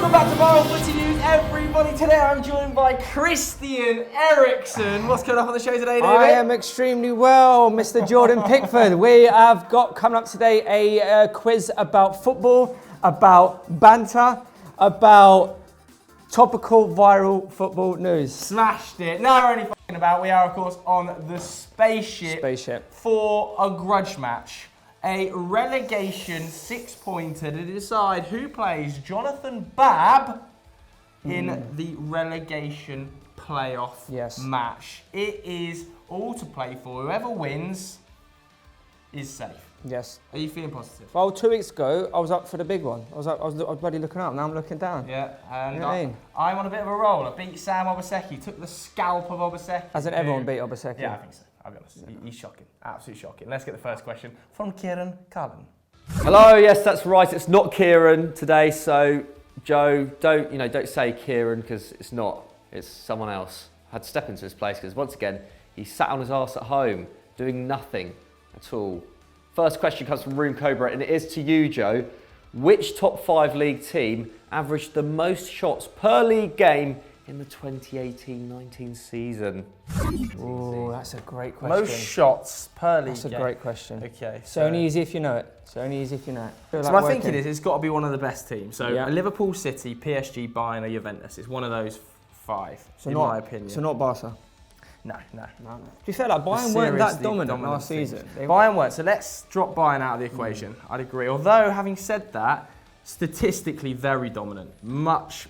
Welcome back to Viral Footy News, everybody. Today I'm joined by Christian Eriksen. What's going on the show today, David? I am extremely well, Mr. Jordan Pickford. We have got coming up today a quiz about football, about banter, about topical viral football news. Smashed it. Now we're only f***ing about. We are, of course, on the spaceship for a grudge match. A relegation six-pointer to decide who plays Jonathan Babb in the relegation playoff match. It is all to play for. Whoever wins is safe. Yes. Are you feeling positive? Well, 2 weeks ago, I was up for the big one. I was bloody looking up. Now I'm looking down. Yeah, and you know what I mean? I'm on a bit of a roll. I beat Sam Obaseki, took the scalp of Obaseki. Hasn't everyone beat Obaseki? Yeah, I think so. I'll be honest. Yeah. He's shocking. Absolutely shocking. Let's get the first question from Kieran Cullen. Hello, yes, that's right. It's not Kieran today, so Joe, don't say Kieran because it's not. It's someone else. I had to step into his place because once again, he sat on his arse at home doing nothing at all. First question comes from Room Cobra, and it is to you, Joe. Which top 5 league team averaged the most shots per league game in the 2018-19 season? Oh, that's a great question. Most shots per league game. That's a great question. Okay. It's only easy if you know it. So my thinking is it's got to be one of the best teams. So Liverpool, City, PSG, Bayern, or Juventus. It's one of those 5, in my opinion. So not Barca? No. To be fair, like Bayern weren't that dominant last season. Bayern weren't, so let's drop Bayern out of the equation. I'd agree. Although, having said that, statistically very dominant. Much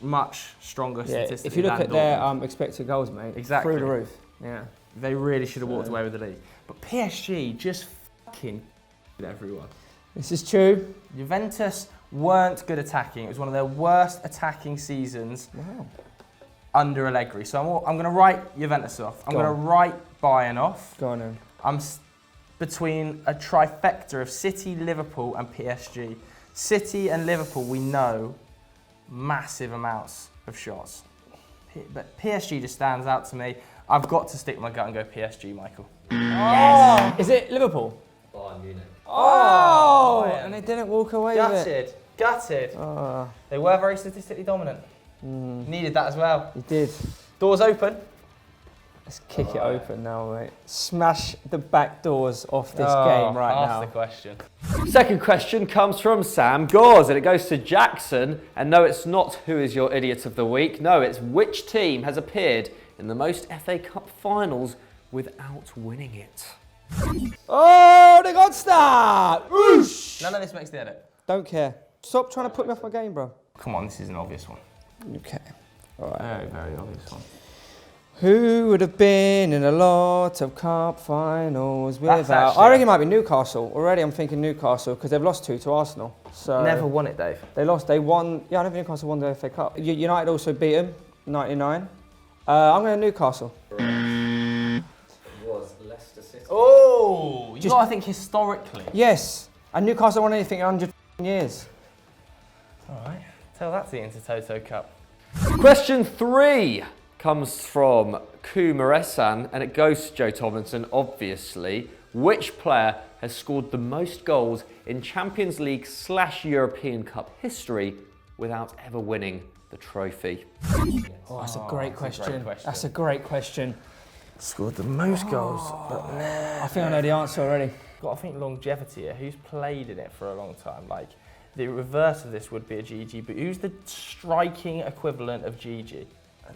stronger statistically. If you look at their expected goals, mate, through the roof. Yeah. They really should have walked away with the league. But PSG just fucking everyone. This is true. Juventus weren't good attacking. It was one of their worst attacking seasons. Under Allegri. So I'm going to write Juventus off. I'm going to write Bayern off. Go on then. I'm between a trifecta of City, Liverpool and PSG. City and Liverpool, we know, massive amounts of shots. But PSG just stands out to me. I've got to stick my gut and go PSG, Michael. Yes! Is it Liverpool? Bayern Munich. Oh! And they didn't walk away with it. Gutted. They were very statistically dominant. Needed that as well. You did. Doors open. Let's kick it open now, mate. Smash the back doors off this game right now. Ask the question. Second question comes from Sam Gores, and it goes to Jackson. And no, it's not who is your idiot of the week. No, it's which team has appeared in the most FA Cup finals without winning it. Oh, they got start! Oosh! None of this makes the edit. Don't care. Stop trying to put me off my game, bro. Come on, this is an obvious one. Okay. All right. Very obvious one. Who would have been in a lot of cup finals without... I reckon it might be Newcastle. Already I'm thinking Newcastle because they've lost 2 to Arsenal. So never won it, Dave. They won... Yeah, I don't think Newcastle won the FA Cup. United also beat them, 99. I'm going to Newcastle. It was Leicester City. Oh! You got to think historically. Yes. And Newcastle won anything in 100 years. All right. Tell that to the Intertoto Cup. Question 3 comes from Kumaresan, and it goes to Joe Tomlinson, obviously. Which player has scored the most goals in Champions League / European Cup history without ever winning the trophy? Oh, that's a great question. That's a great question. Scored the most goals, but I think I know the answer already. Got to think longevity here. Who's played in it for a long time? Like, the reverse of this would be a Gigi, but who's the striking equivalent of Gigi?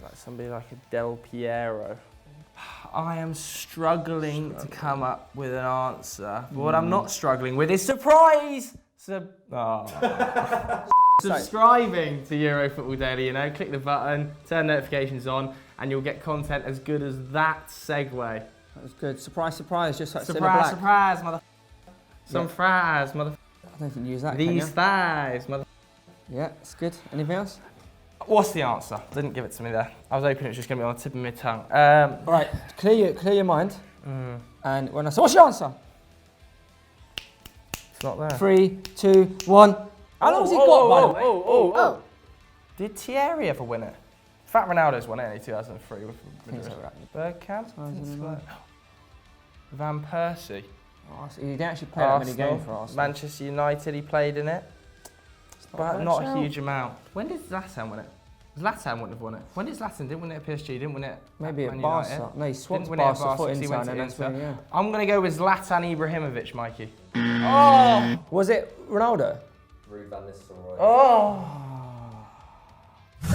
Like somebody like a Del Piero. I am struggling to come up with an answer. But what I'm not struggling with is surprise! Subscribing to Euro Football Daily, click the button, turn notifications on, and you'll get content as good as that segue. That was good. Surprise, just like surprise, mother. Some fries, mother. I don't think you use that. These thighs, mother. Yeah, it's good. Anything else? What's the answer? Didn't give it to me there. I was hoping it was just going to be on the tip of my tongue. Right, clear your mind. And when I say, what's your answer? It's not there. 3, 2, 1. How long has he got, by the way? Oh. Did Thierry ever win it? Fat Ronaldo's won it in 2003 with Bergkamp. Van Persie. Oh, so he didn't actually play that many games for Arsenal. Manchester United, he played in it. But not a huge amount. When did Zlatan win it? Zlatan wouldn't have won it. When did Zlatan? Didn't win it at PSG, didn't win it Maybe at at Barca. No, he swapped Barca for Inter and that's when, yeah. I'm going to go with Zlatan Ibrahimovic, Mikey. Oh! Was it Ronaldo? Oh!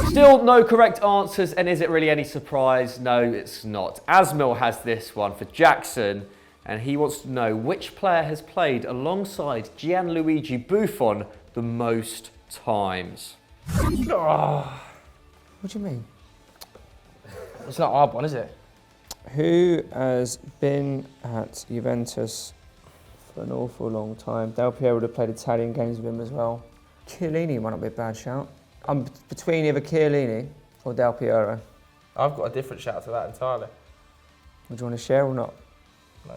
Still no correct answers, and is it really any surprise? No, it's not. Asmil has this one for Jackson, and he wants to know which player has played alongside Gianluigi Buffon the most times. Oh. What do you mean? It's not a hard one, is it? Who has been at Juventus for an awful long time? Del Piero would have played Italian games with him as well. Chiellini might not be a bad shout. I'm between either Chiellini or Del Piero. I've got a different shout to that entirely. Would you want to share or not? No.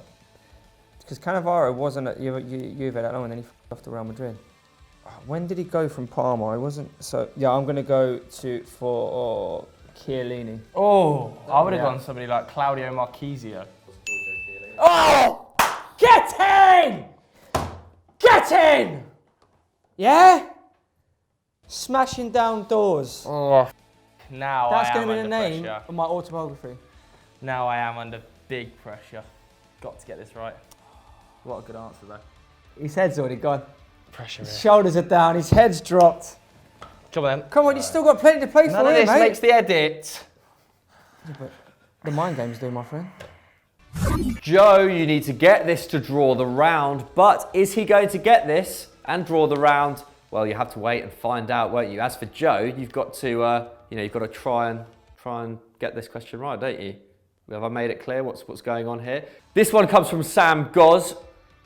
Because Cannavaro wasn't at Juve that long and then he f***ed off to Real Madrid. When did he go from Parma? He wasn't. So yeah, I'm going to go for Chiellini. Oh, I would have gone somebody like Claudio Marchisio. Oh! Get in! Get in! Yeah? Smashing down doors. Oh, now That's I am going to be the under name pressure. of my autobiography. Now I am under big pressure. Got to get this right. What a good answer though. His head's already gone. Pressure. His shoulders are down. His head's dropped. Come on then. Come on, you've still got plenty to play None for, of here, this mate. makes the edit. Yeah, but the mind games do, my friend. Joe, you need to get this to draw the round, but is he going to get this and draw the round? Well, you have to wait and find out, won't you? As for Joe, you've got to, you've got to try and get this question right, don't you? Have I made it clear what's going on here? This one comes from Sam Goz,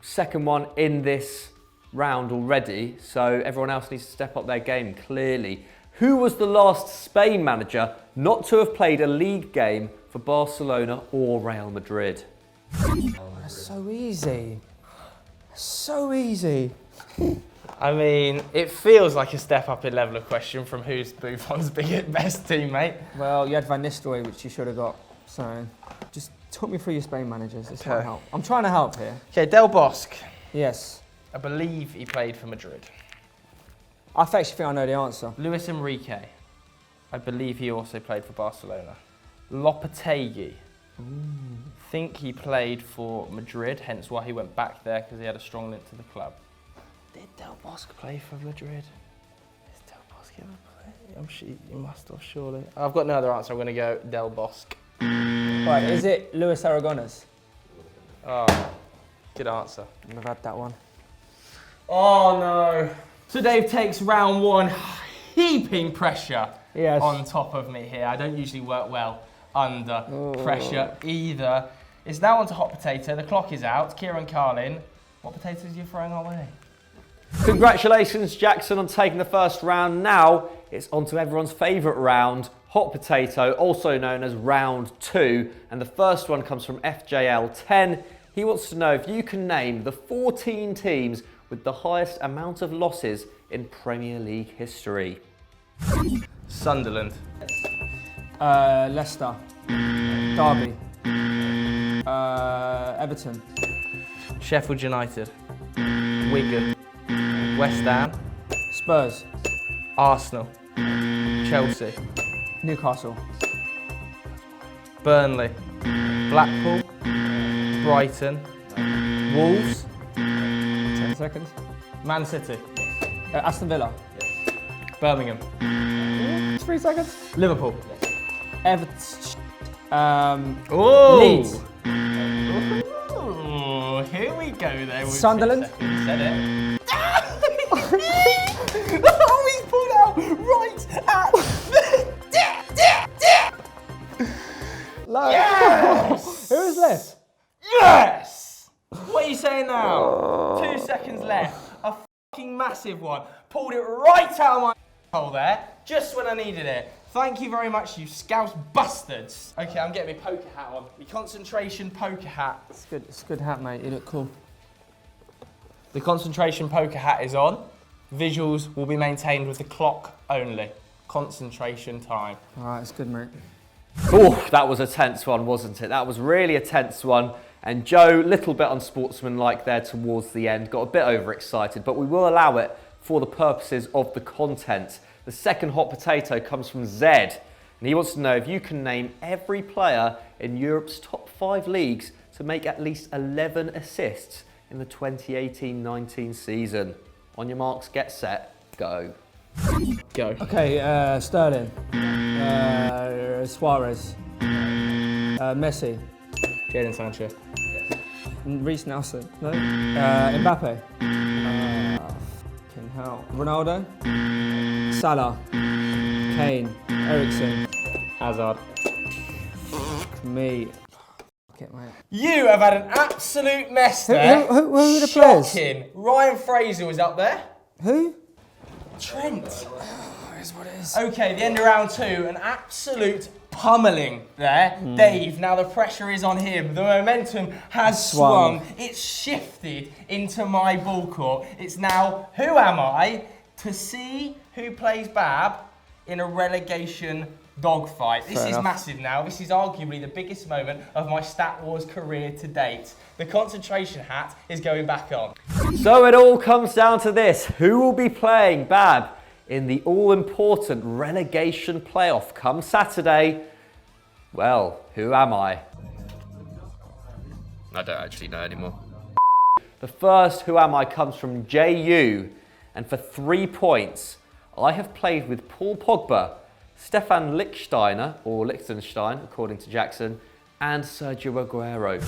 second one in this round already, so everyone else needs to step up their game clearly. Who was the last Spain manager not to have played a league game for Barcelona or Real Madrid? That's so easy. So easy. I mean, it feels like a step up in level of question from who's Buffon's best teammate. Well, you had Van Nistelrooy, which you should have got. So, just talk me through your Spain managers. This might help. I'm trying to help here. Okay, Del Bosque. Yes. I believe he played for Madrid. I actually think I know the answer. Luis Enrique. I believe he also played for Barcelona. Lopetegui. Think he played for Madrid, hence why he went back there, because he had a strong link to the club. Did Del Bosque play for Madrid? Is Del Bosque ever play? I'm sure he must have, surely. I've got no other answer. I'm going to go Del Bosque. Right, is it Luis Aragonés? Oh, good answer. I've had that one. Oh no. So Dave takes round one, heaping pressure on top of me here. I don't usually work well under pressure either. It's now on to hot potato. The clock is out. Kieran Carlin, what potatoes are you throwing our way? Congratulations, Jackson, on taking the first round. Now it's on to everyone's favourite round, hot potato, also known as round two. And the first one comes from FJL10. He wants to know if you can name the 14 teams with the highest amount of losses in Premier League history. Sunderland. Leicester. Derby. Everton. Sheffield United. Wigan. West Ham. Spurs. Arsenal. Chelsea. Newcastle. Burnley. Blackpool. Brighton. Wolves. 10 seconds. Man City. Aston Villa. Birmingham. 3 seconds. Liverpool. Everton. Ooh. Leeds. Ooh, here we go there. Sunderland. Said it. Oh, he's pulled out right at the... Yes! Who's left? Yes! What are you saying now? 2 seconds left. A fucking massive one. Pulled it right out of my hole there, just when I needed it. Thank you very much, you Scouse bastards. Okay, I'm getting my poker hat on. My concentration poker hat. It's good. It's a good hat, mate. You look cool. The concentration poker hat is on. Visuals will be maintained with the clock only. Concentration time. All right, it's good, mate. Oh, that was a tense one, wasn't it? That was really a tense one. And Joe, little bit unsportsmanlike there towards the end, got a bit overexcited, but we will allow it for the purposes of the content. The second hot potato comes from Zed, and he wants to know if you can name every player in Europe's top 5 leagues to make at least 11 assists in the 2018-19 season. On your marks, get set, go. Go. Okay, Sterling. Suarez. Messi. Jadon Sancho. Reece Nelson. No. Mbappe. Fucking hell. Ronaldo. Salah. Kane. Ericsson. Hazard. Me. Fuck it, mate. You have had an absolute mess there. Who are the players? Shocking. Ryan Fraser was up there. Who? Trent. Is what it is. Okay, the end of round 2, an absolute pummeling there. Dave, now the pressure is on him. The momentum has swung. It's shifted into my ball court. It's now, who am I to see who plays Bab in a relegation dogfight? This is massive now. This is arguably the biggest moment of my Stat Wars career to date. The concentration hat is going back on. So it all comes down to this. Who will be playing Bab in the all-important relegation playoff come Saturday? Well, who am I? I don't actually know anymore. The first who am I comes from JU, and for 3 points, I have played with Paul Pogba, Stefan Lichtsteiner, or Liechtenstein, according to Jackson, and Sergio Aguero.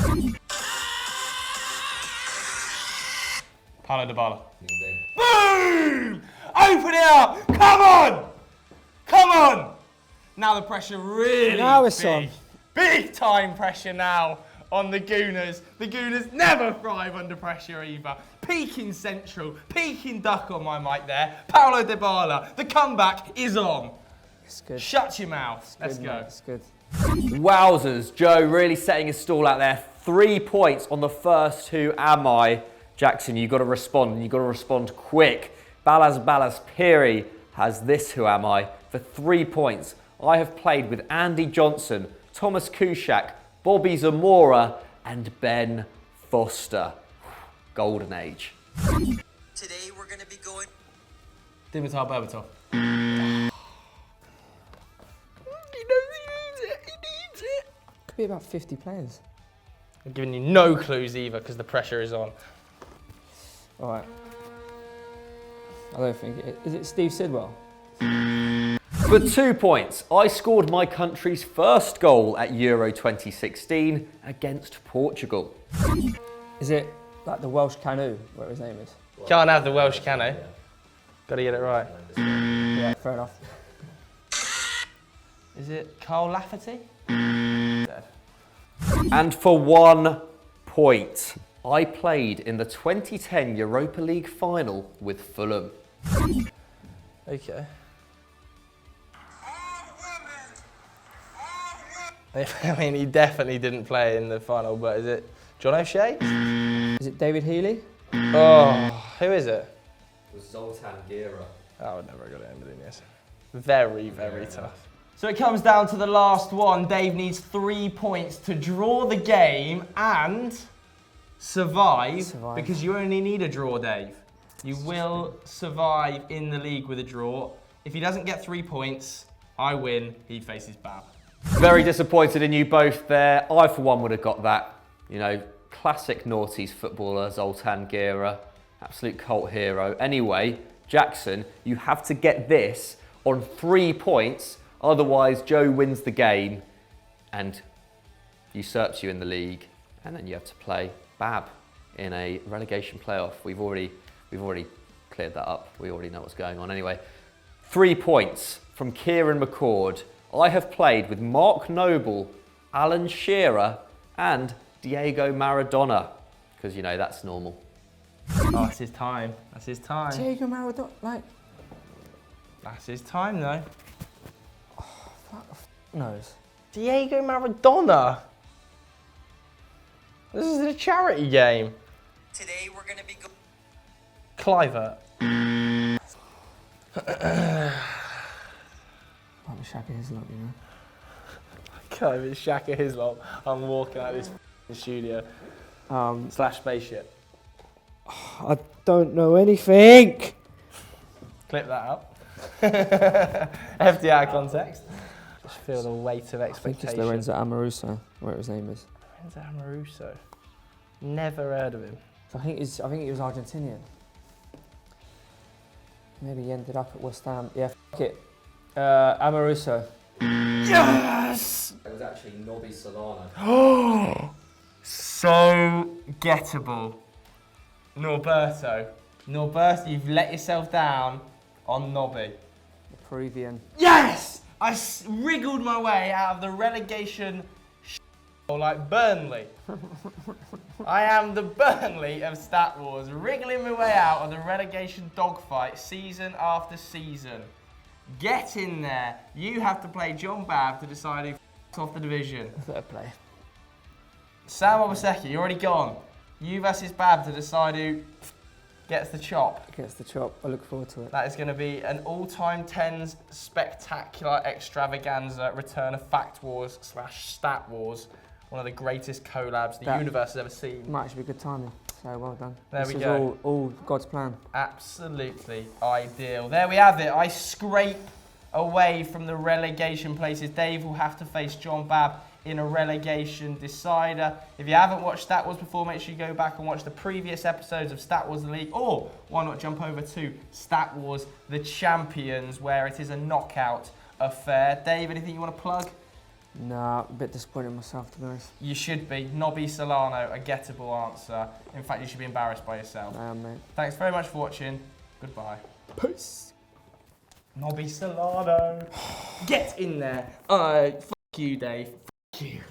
Paulo Dybala. Boom! Open it up! Come on! Come on! Now the pressure really Now it's big. on. Big time pressure now on the Gooners. The Gooners never thrive under pressure either. Peking Central, Peking Duck on my mic there. Paulo Dybala. The comeback is on. It's good. Shut your mouth. Let's go. It's good. Wowzers, Joe really setting his stall out there. 3 points on the first who am I. Jackson, you've got to respond, and you've got to respond quick. Balas Piri has this who am I. For 3 points, I have played with Andy Johnson, Thomas Kuszak, Bobby Zamora, and Ben Foster. Golden age. Today we're going to be going... Dimitar Berbatov. Could be about 50 players. I'm giving you no clues either because the pressure is on. All right. I don't think it is. It Steve Sidwell? For 2 points, I scored my country's first goal at Euro 2016 against Portugal. Is it like the Welsh canoe, whatever his name is? Can't have the Welsh canoe. Gotta get it right. Yeah, fair enough. Is it Carl Lafferty? And for 1 point, I played in the 2010 Europa League final with Fulham. Okay. I mean, he definitely didn't play in the final, but is it John O'Shea? Is it David Healy? Oh, who is it? It was Zoltan Gera. I would never got it in between this. Very, very tough. So it comes down to the last one. Dave needs 3 points to draw the game and survive. Because you only need a draw, Dave. You will survive in the league with a draw. If he doesn't get 3 points, I win. He faces Bab. Very disappointed in you both there. I, for one, would have got that. You know, classic noughties footballer, Zoltan Gera. Absolute cult hero. Anyway, Jackson, you have to get this on 3 points. Otherwise, Joe wins the game and usurps you in the league. And then you have to play Bab in a relegation playoff. We've already cleared that up. We already know what's going on. Anyway, 3 points from Kieran McCord. I have played with Mark Noble, Alan Shearer, and Diego Maradona. Because, you know, that's normal. Oh, that's his time. That's his time. Diego Maradona, like... That's his time, though. Oh, fuck knows. Diego Maradona. This is a charity game. Today we're going to be going... Clivert. Might be Shaka Hislop, you know. God, if it's Shaka Hislop, I'm walking out of this studio. / spaceship. I don't know anything. Clip that up. FDR context. Just feel the weight of I think it's expectation. Lorenzo Amoruso, whatever his name is. Lorenzo Amoruso. Never heard of him. I think he was Argentinian. Maybe he ended up at West Ham. Yeah, f it. Amoruso. Yes! It was actually Nobby Solano. So gettable. Norberto, you've let yourself down on Nobby. The Peruvian. Yes! I wriggled my way out of the relegation like Burnley. I am the Burnley of Stat Wars, wriggling my way out of the relegation dogfight season after season. Get in there. You have to play John Babb to decide who f***s off the division. Fair play. Sam Obaseki, you're already gone. You versus Babb to decide who gets the chop. Gets the chop. I look forward to it. That is going to be an all-time tens spectacular extravaganza return of Fact Wars / Stat Wars. One of the greatest collabs the universe has ever seen. Might actually be good timing. So well done. There we This go. is all God's plan. Absolutely ideal. There we have it. I scrape away from the relegation places. Dave will have to face John Babb in a relegation decider. If you haven't watched Stat Wars before, make sure you go back and watch the previous episodes of Stat Wars The League, or why not jump over to Stat Wars The Champions, where it is a knockout affair. Dave, anything you want to plug? Nah, a bit disappointed in myself, to be honest. You should be. Nobby Solano, a gettable answer. In fact, you should be embarrassed by yourself. I am, mate. Thanks very much for watching. Goodbye. Peace. Nobby Solano. Get in there. Fuck you, Dave. Fuck you.